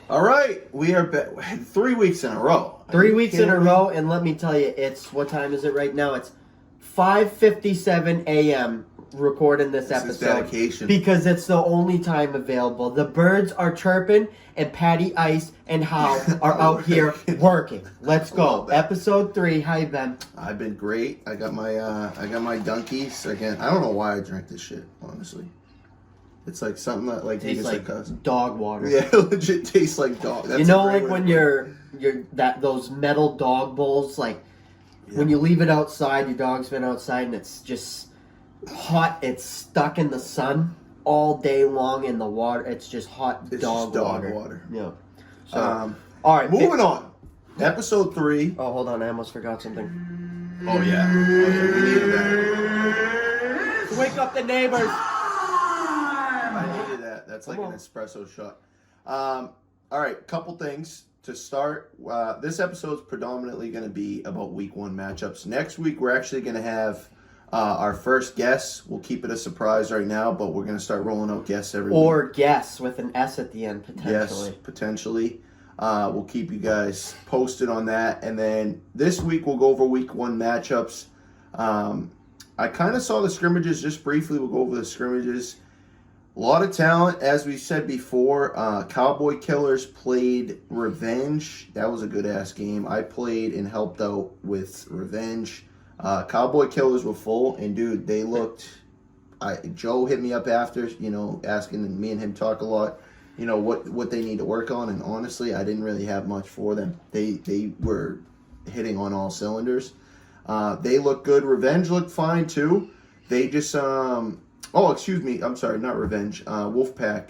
All right, we are 3 weeks in a row. 3 weeks in a row, and let me tell you, what time is it right now? It's 5:57 a.m. recording this episode. Is dedication. Because it's the only time available. The birds are chirping, and Patty Ice and Howe are out here working. Let's go. Episode 3. How you been? I've been great. I got my donkeys again. I don't know why I drank this shit, honestly. It's like something that like tastes like dog water. Yeah, it legit tastes like dog. That's like when you're those metal dog bowls, like when you leave it outside, your dog's been outside and it's just hot. It's stuck in the sun all day long in the water. It's just hot dog water. Yeah. So, all right. Moving on. Episode 3. Oh, hold on. I almost forgot something. Oh yeah. We needed that. Wake up the neighbors. I needed that. That's like an espresso shot. All right, couple things to start. This episode is predominantly going to be about week 1 matchups. Next week, we're actually going to have our first guest. We'll keep it a surprise right now, but we're going to start rolling out guests every week. Or guests with an S at the end, potentially. Yes, potentially. We'll keep you guys posted on that. And then this week, we'll go over week 1 matchups. I kind of saw the scrimmages just briefly. We'll go over the scrimmages. A lot of talent, as we said before. Cowboy Killers played Revenge. That was a good-ass game. I played and helped out with Revenge. Cowboy Killers were full, and, dude, they looked... Joe hit me up after, asking, and me and him talk a lot, what they need to work on, and honestly, I didn't really have much for them. They were hitting on all cylinders. They looked good. Revenge looked fine, too. They just... Oh, excuse me. I'm sorry, not Revenge. Wolfpack,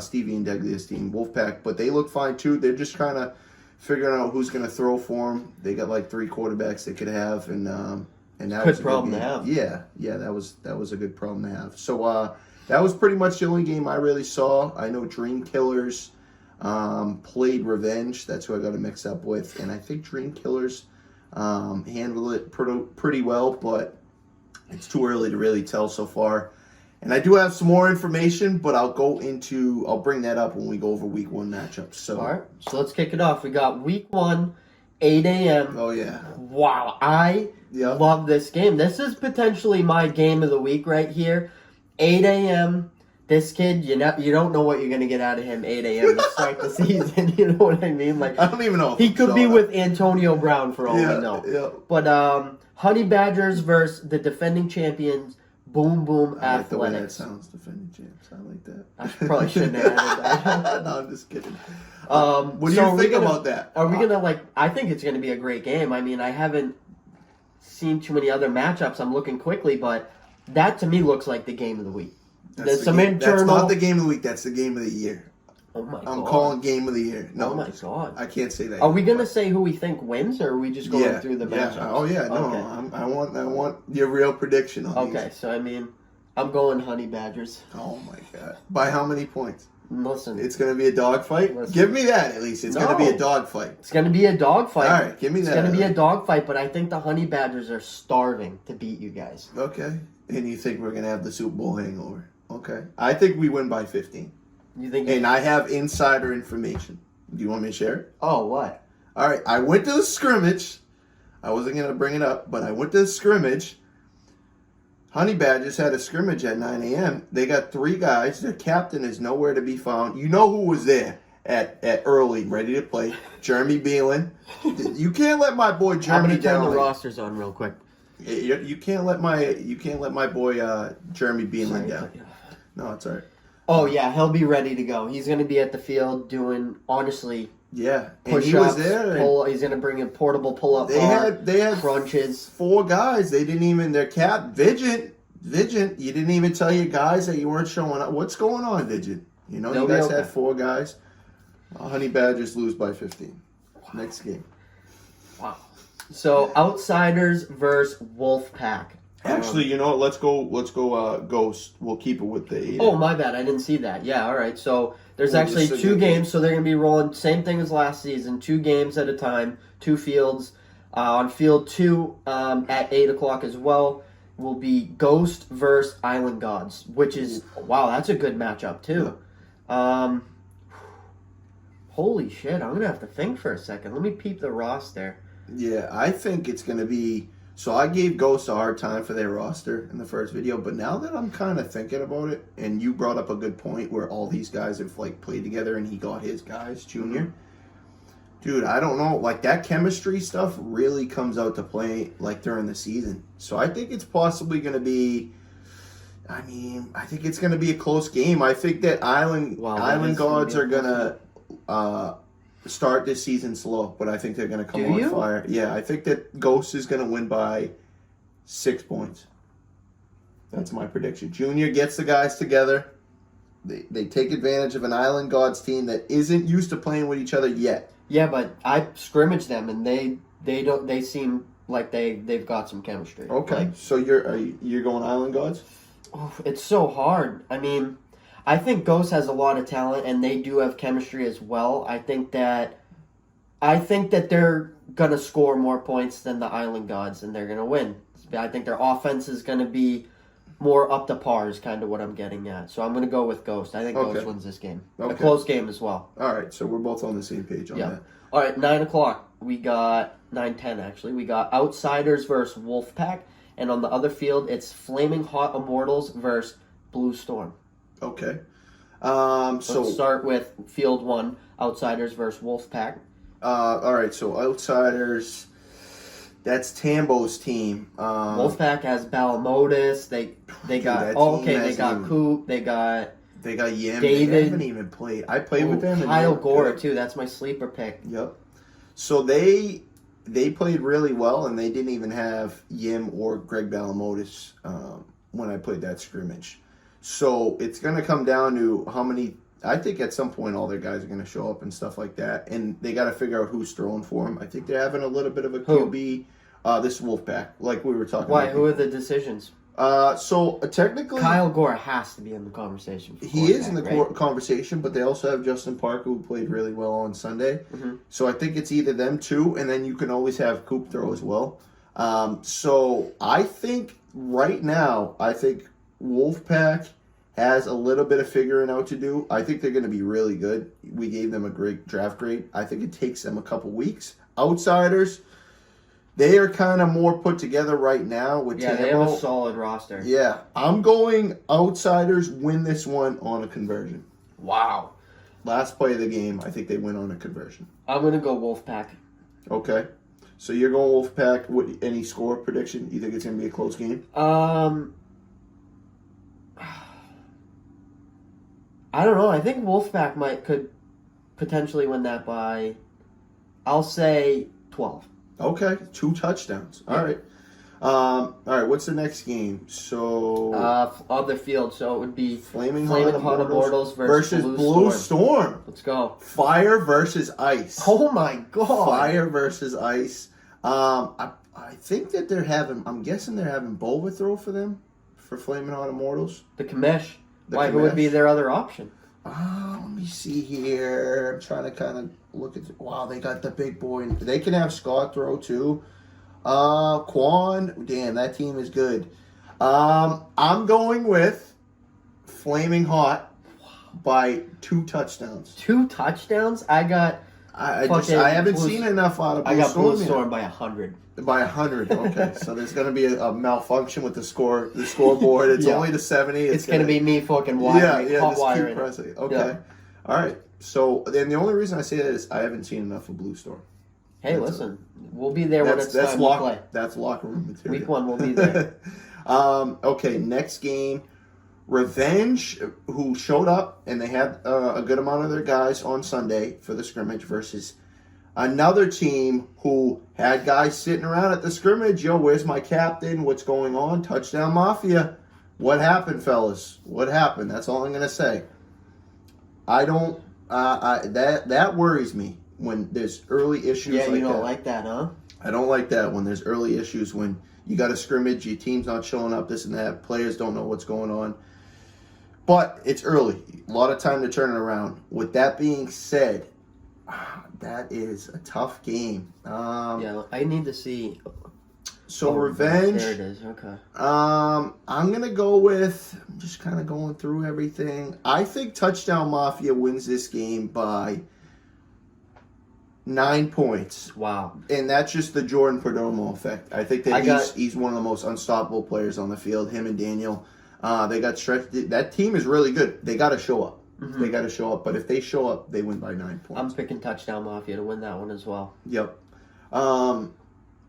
Stevie and Deglia's team, Wolfpack. But they look fine, too. They're just kind of figuring out who's going to throw for them. They got like 3 quarterbacks they could have. And that was a good problem to have. Yeah, that was a good problem to have. So that was pretty much the only game I really saw. I know Dream Killers played Revenge. That's who I got to mix up with. And I think Dream Killers handled it pretty well. But it's too early to really tell so far. And I do have some more information, but I'll bring that up when we go over week 1 matchups. So, all right, so let's kick it off. We got week 1, 8 a.m. Oh, yeah. Wow, I love this game. This is potentially my game of the week right here. 8 a.m. This kid, you don't know what you're going to get out of him 8 a.m. to start the season. You know what I mean? Like, I don't even know. He could be with Antonio Brown for all we know. Yeah. But Honey Badgers versus the defending champions, Boom Boom Athletics. I like the way that sounds, defending champs. I like that. I probably shouldn't have added that. No, I'm just kidding. What do you think about that? Are we going to, I think it's going to be a great game. I mean, I haven't seen too many other matchups. I'm looking quickly, but that to me looks like the game of the week. That's not the game of the week. That's the game of the year. Oh my God. I'm calling game of the year. No, oh my God. I can't say that. Are we going to say who we think wins, or are we just going through the matchups? Yeah. Oh yeah, no. Okay. I want your real prediction on these. Okay, so I mean, I'm going Honey Badgers. Oh my God. By how many points? Listen. It's going to be a dogfight? Give me that at least. It's going to be a dogfight. It's going to be a dogfight. All right, give me that. It's going to be a dogfight, but I think the Honey Badgers are starving to beat you guys. Okay. And you think we're going to have the Super Bowl hangover? Okay. I think we win by 15. You think? And I have insider information. Do you want me to share it? Oh, what? All right. I went to the scrimmage. I wasn't going to bring it up, but I went to the scrimmage. Honey Badgers had a scrimmage at 9 a.m. They got 3 guys. Their captain is nowhere to be found. You know who was there at early, ready to play? Jeremy Beelan. You can't let my boy Jeremy I'm going to turn down. the rosters on real quick. You can't let my boy Jeremy Beelan down. No, it's all right. Oh yeah, he'll be ready to go. He's going to be at the field doing honestly. Yeah, and he was there. He's going to bring a portable pull-up bar. They had crunches. 4 guys. They didn't even their cap Vigent. You didn't even tell your guys that you weren't showing up. What's going on, Vigent? You guys had 4 guys. Honey Badgers lose by 15. Wow. Next game. Wow. So Outsiders versus Wolfpack. Actually, you know what? Let's go. Ghost. We'll keep it with the 8. Oh, my bad. I didn't see that. Yeah, all right. So there's actually 2 games. So they're going to be rolling same thing as last season. 2 games at a time. 2 fields. On field 2 at 8 o'clock as well will be Ghost versus Island Gods, which is wow. That's a good matchup too. Holy shit, I'm going to have to think for a second. Let me peep the roster. Yeah, I think it's going to be... So I gave Ghost a hard time for their roster in the first video, but now that I'm kind of thinking about it, and you brought up a good point where all these guys have like played together and he got his guys, Junior. Dude, I don't know. Like that chemistry stuff really comes out to play like during the season. So I think it's possibly going to be... I mean, I think it's going to be a close game. I think that Island Gods are going to start this season slow, but I think they're going to come on fire. Yeah, I think that Ghost is going to win by 6 points. That's my prediction. Junior gets the guys together. They take advantage of an Island Gods team that isn't used to playing with each other yet. Yeah, but I scrimmaged them, and they seem like they've got some chemistry. Okay, like, so you're going Island Gods? Oh, it's so hard. I mean, I think Ghost has a lot of talent, and they do have chemistry as well. I think that they're gonna score more points than the Island Gods, and they're gonna win. I think their offense is gonna be more up to par. Is kind of what I'm getting at. So I'm gonna go with Ghost. I think Ghost wins this game. Okay. A close game as well. All right, so we're both on the same page on that. All right, 9:00. We got 9:10 actually. We got Outsiders versus Wolfpack, and on the other field, it's Flaming Hot Immortals versus Blue Storm. Okay. Let's start with Field 1, Outsiders versus Wolfpack. All right, so Outsiders, that's Tambo's team. Wolfpack has Balamotis. They got Coop. They got Yim. David. They haven't even played. I played with them. Kyle Gore too. That's my sleeper pick. Yep. So they played really well, and they didn't even have Yim or Greg Balamotis when I played that scrimmage. So it's going to come down to how many. I think at some point all their guys are going to show up and stuff like that, and they got to figure out who's throwing for them. I think they're having a little bit of a QB. This Wolfpack, like we were talking about. Why? Who are the decisions? So technically, Kyle Gore has to be in the conversation. He is in the conversation, but they also have Justin Parker, who played really well on Sunday. Mm-hmm. So I think it's either them two, and then you can always have Coop throw as well. So I think right now, Wolfpack has a little bit of figuring out to do. I think they're going to be really good. We gave them a great draft grade. I think it takes them a couple weeks. Outsiders, they are kind of more put together right now with Tambo. They have a solid roster. Yeah, I'm going Outsiders win this one on a conversion. Wow. Last play of the game, I think they win on a conversion. I'm going to go Wolfpack. Okay. So you're going Wolfpack. Any score prediction? You think it's going to be a close game? I don't know. I think Wolfpack could potentially win that by, I'll say 12. Okay, 2 touchdowns. All right. All right, what's the next game? So other field, so it would be Flaming Hot Immortals versus Blue Storm. Let's go. Fire versus Ice. Oh my god. Fire versus Ice. I think that I'm guessing they're having Bulba throw for them for Flaming Hot Immortals. The Kamesh. Who would be their other option? Let me see here. I'm trying to kind of look at. Wow, they got the big boy. They can have Scott throw too. Quan. Damn, that team is good. I'm going with Flaming Hot by 2 touchdowns. 2 touchdowns? I haven't seen enough out of Blue Storm. I got Blue Storm by 100. By 100, okay. So there's going to be a malfunction with the scoreboard. It's only to 70. It's going to be me fucking wiring. Hot wiring. Pressing. Okay. Yeah. All right. So then the only reason I say that is I haven't seen enough of Blue Storm. Hey, listen. We'll be there when it's time to play. That's locker room material. Week 1, we'll be there. Okay, next game. Revenge, who showed up, and they had a good amount of their guys on Sunday for the scrimmage versus another team who had guys sitting around at the scrimmage. Yo, where's my captain? What's going on? Touchdown Mafia. What happened, fellas? What happened? That's all I'm going to say. I don't... that worries me when there's early issues like that. Yeah, you don't like that, huh? I don't like that when there's early issues, when you got a scrimmage, your team's not showing up, this and that. Players don't know what's going on. But it's early. A lot of time to turn it around. With that being said, that is a tough game. I need to see. So Revenge. There it is. Okay. I'm gonna go with. I'm just kind of going through everything. I think Touchdown Mafia wins this game by 9 points. Wow. And that's just the Jordan Perdomo effect. I think that he's one of the most unstoppable players on the field, him and Daniel. They got stretched. That team is really good. They got to show up. They got to show up. But if they show up, they win by 9 points. I'm picking Touchdown Mafia to win that one as well. Yep.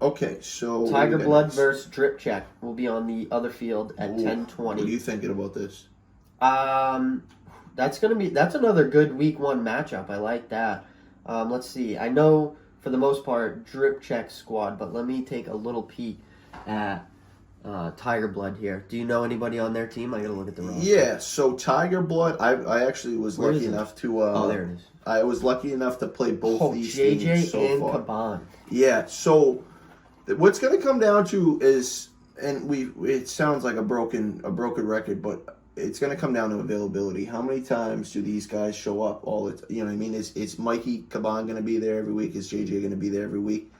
Okay, so... Tiger Blood versus Drip Check will be on the other field at 10:20. What are you thinking about this? That's another good week 1 matchup. I like that. Let's see. I know for the most part Drip Check squad, but let me take a little peek at Tiger Blood here. Do you know anybody on their team? I gotta look at the roster. Yeah, so Tiger Blood, I actually was lucky enough to... oh, there it is. I was lucky enough to play both these teams JJ so and far. Caban. Yeah, so what's going to come down to is, and it sounds like a broken record, but it's going to come down to availability. How many times do these guys show up all the you know what I mean? Is Mikey Caban going to be there every week? Is JJ going to be there every week?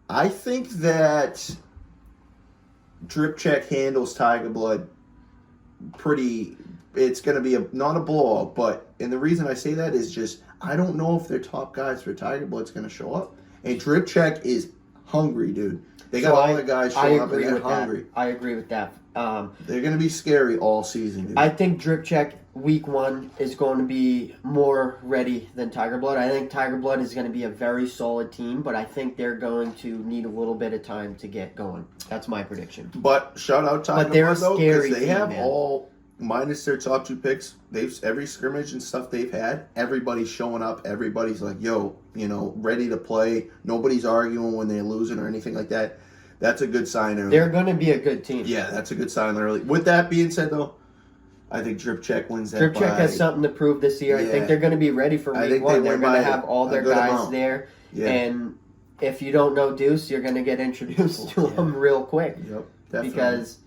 I think that Drip Check handles Tiger Blood pretty. It's going to be not a blowout, and the reason I say that is just I don't know if their top guys for Tiger Blood's going to show up. And Drip Check is hungry, dude. They got all the guys showing up and they're hungry. I agree with that. They're going to be scary all season, dude. I think Drip Check week 1 is going to be more ready than Tiger Blood. I think Tiger Blood is going to be a very solid team, but I think they're going to need a little bit of time to get going. That's my prediction. But shout out Tiger Blood, though, because they have all, minus their top 2 picks, every scrimmage and stuff they've had, everybody's showing up. Everybody's like, yo, ready to play. Nobody's arguing when they're losing or anything like that. That's a good sign early. They're going to be a good team. Yeah, that's a good sign early. With that being said, though, I think Drip Check wins that. Drip Check has something to prove this year. Yeah. I think they're going to be ready for week 1. They're going to have all their guys there. Yeah. And if you don't know Deuce, you're going to get introduced to him real quick. Yep, definitely. Because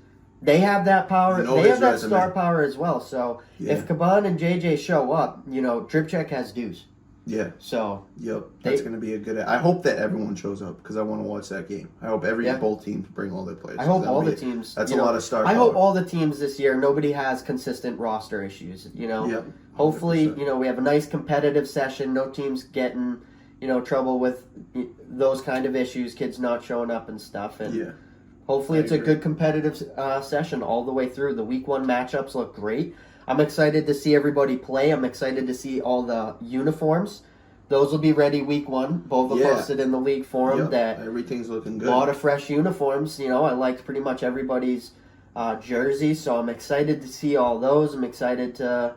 they have that power. They have that star power as well. So if Caban and JJ show up, Drip Check has Deuce. Yeah. So. Yep. That's going to be a good. I hope that everyone shows up because I want to watch that game. I hope both teams bring all their players. I hope all the teams. That's a lot of star power. I hope all the teams this year. Nobody has consistent roster issues. Yep. Hopefully, we have a nice competitive session. No teams getting, trouble with those kind of issues. Kids not showing up and stuff. And hopefully, it's a good competitive session all the way through. The week 1 matchups look great. I'm excited to see everybody play. I'm excited to see all the uniforms. Those will be ready week 1. Boba posted in the league forum that everything's looking good. A lot of fresh uniforms. I liked pretty much everybody's jersey, so I'm excited to see all those. I'm excited to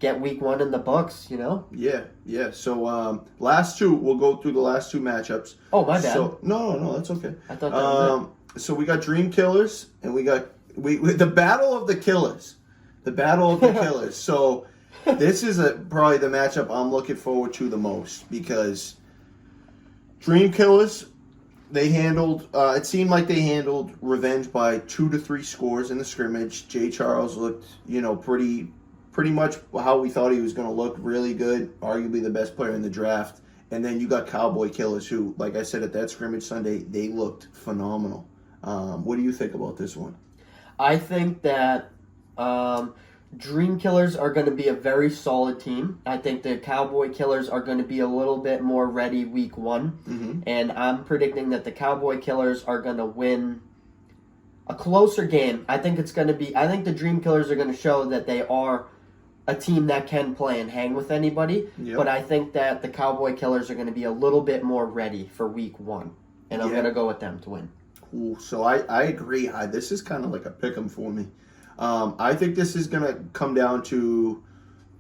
get week 1 in the books, Yeah. So last 2, we'll go through the last 2 matchups. Oh, my bad. So, no, that's okay. I thought that was it. So we got Dream Killers, and we got the Battle of the Killers. The Battle of the Killers. So this is probably the matchup I'm looking forward to the most because Dream Killers, they handled, it seemed like they handled revenge by 2 to 3 scores in the scrimmage. Jay Charles looked, pretty much how we thought he was going to look, really good, arguably the best player in the draft. And then you got Cowboy Killers who, like I said, at that scrimmage Sunday, they looked phenomenal. What do you think about this one? I think that Dream Killers are going to be a very solid team. I think the Cowboy Killers are going to be a little bit more ready week 1. And I'm predicting that the Cowboy Killers are going to win a closer game. I think the Dream Killers are going to show that they are a team that can play and hang with anybody. Yep. But I think that the Cowboy Killers are going to be a little bit more ready for week 1. And I'm going to go with them to win. Ooh, so I agree. This is kind of like a pick 'em for me. I think this is going to come down to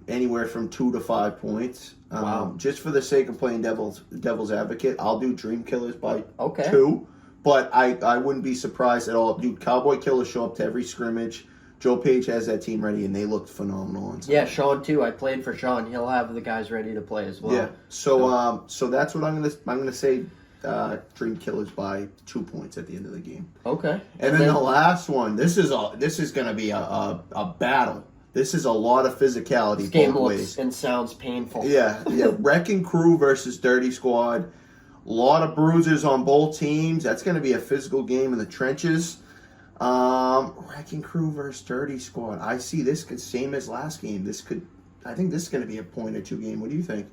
anywhere from 2 to 5 points. Wow. Just for the sake of playing devil's advocate, I'll do Dream Killers by 2. But I wouldn't be surprised at all. Dude, Cowboy Killers show up to every scrimmage. Joe Page has that team ready, and they looked phenomenal. Yeah, Sean too. I played for Sean. He'll have the guys ready to play as well. Yeah. So that's what I'm gonna say. Dream Killers by 2 points at the end of the game. Okay. And then the last one. This is gonna be a battle. This is a lot of physicality. This game both looks ways. and sounds painful. Yeah. Wrecking Crew versus Dirty Squad. A lot of bruisers on both teams. That's gonna be a physical game in the trenches. Wrecking Crew versus Dirty Squad. I see this same as last game. I think this is going to be a point or 2 game. What do you think?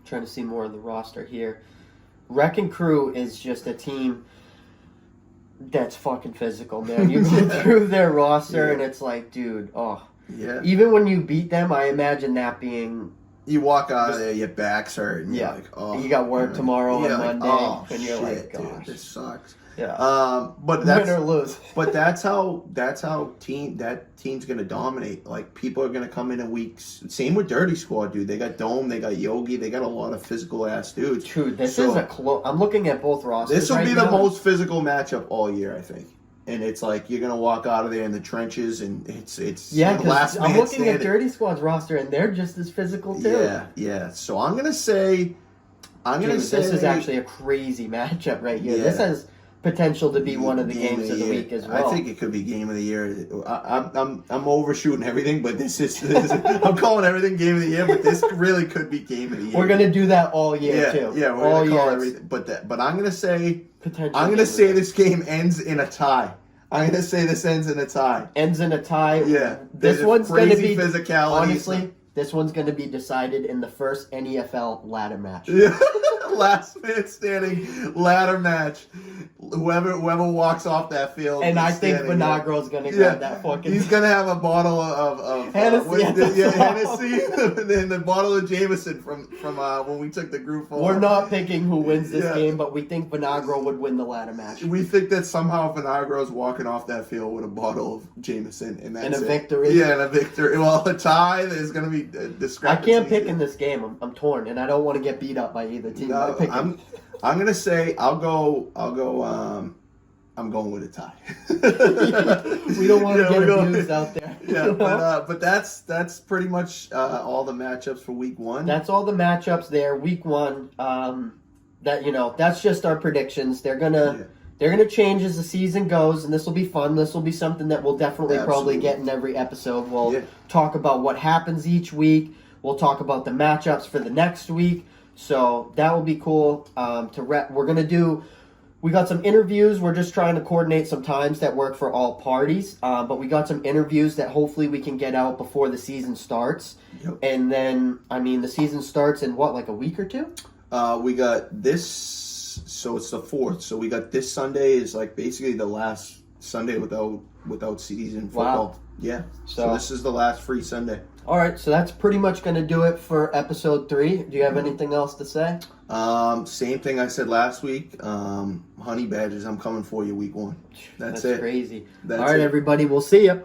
trying to see more of the roster here. Wrecking Crew is just a team that's fucking physical, man. You go through their roster and it's like, dude, Yeah. Even when you beat them, I imagine that being... You walk out of there, your back's hurt, and you're like, oh. You got work tomorrow on Monday, oh, and you're shit, like, gosh. dude, this sucks. Yeah. But that's win or lose. But that's how that team's gonna dominate. Like, people are gonna come in weeks. Same with Dirty Squad, dude. They got Dome, they got Yogi, they got a lot of physical ass dudes. Dude, this is a close. I'm looking at both rosters. This will right be now. the most physical matchup all year, I think. And it's like you're gonna walk out of there in the trenches, and it's because I'm looking standing. at Dirty Squad's roster, and they're just as physical too. Yeah. So I'm gonna say, this is actually a crazy matchup right here. This has potential to be one of the games of the week as well. I think it could be game of the year. I'm overshooting everything, but this is I'm calling everything game of the year, but this really could be game of the year. We're gonna do that all year too. Yeah, we're all gonna call year. everything. But I'm gonna say potential. I'm gonna say this game ends in a tie. I'm gonna say this ends in a tie. Ends in a tie. Yeah, this one's gonna be physicality. Honestly, this one's gonna be decided in the first N.E.F.L ladder match. Yeah. Last man standing ladder match. Whoever walks off that field. And I think Vinagro's gonna grab that fucking. He's gonna have a bottle of Hennessy. Hennessy, and then the bottle of Jameson from when we took the group home. We're not picking who wins this game, but we think Vinagro would win the ladder match. We think that somehow Vinagro's walking off that field with a bottle of Jameson, and that's a victory. Yeah, and a victory. Well, a tie. There's gonna be discrepancy. I can't pick in this game. I'm torn, and I don't want to get beat up by either team. No, I'm gonna say I'm going with a tie. We don't want to get abused out there. Yeah, but that's pretty much all the matchups for week one. That's all the matchups there. Week one. That's just our predictions. They're gonna change as the season goes, and this will be fun. This will be something that we'll definitely probably get in every episode. We'll talk about what happens each week. We'll talk about the matchups for the next week. So that will be cool. We got some interviews. We're just trying to coordinate some times that work for all parties. But we got some interviews that hopefully we can get out before the season starts. Yep. And then, the season starts in like a week or two? We got this, so it's the 4th. So we got this Sunday is like basically the last Sunday without season football. Wow. Yeah. So this is the last free Sunday. All right, so that's pretty much going to do it for episode 3. Do you have anything else to say? Same thing I said last week. Honey Badgers, I'm coming for you week 1. That's it. Crazy. That's All right, it. everybody, we'll see you.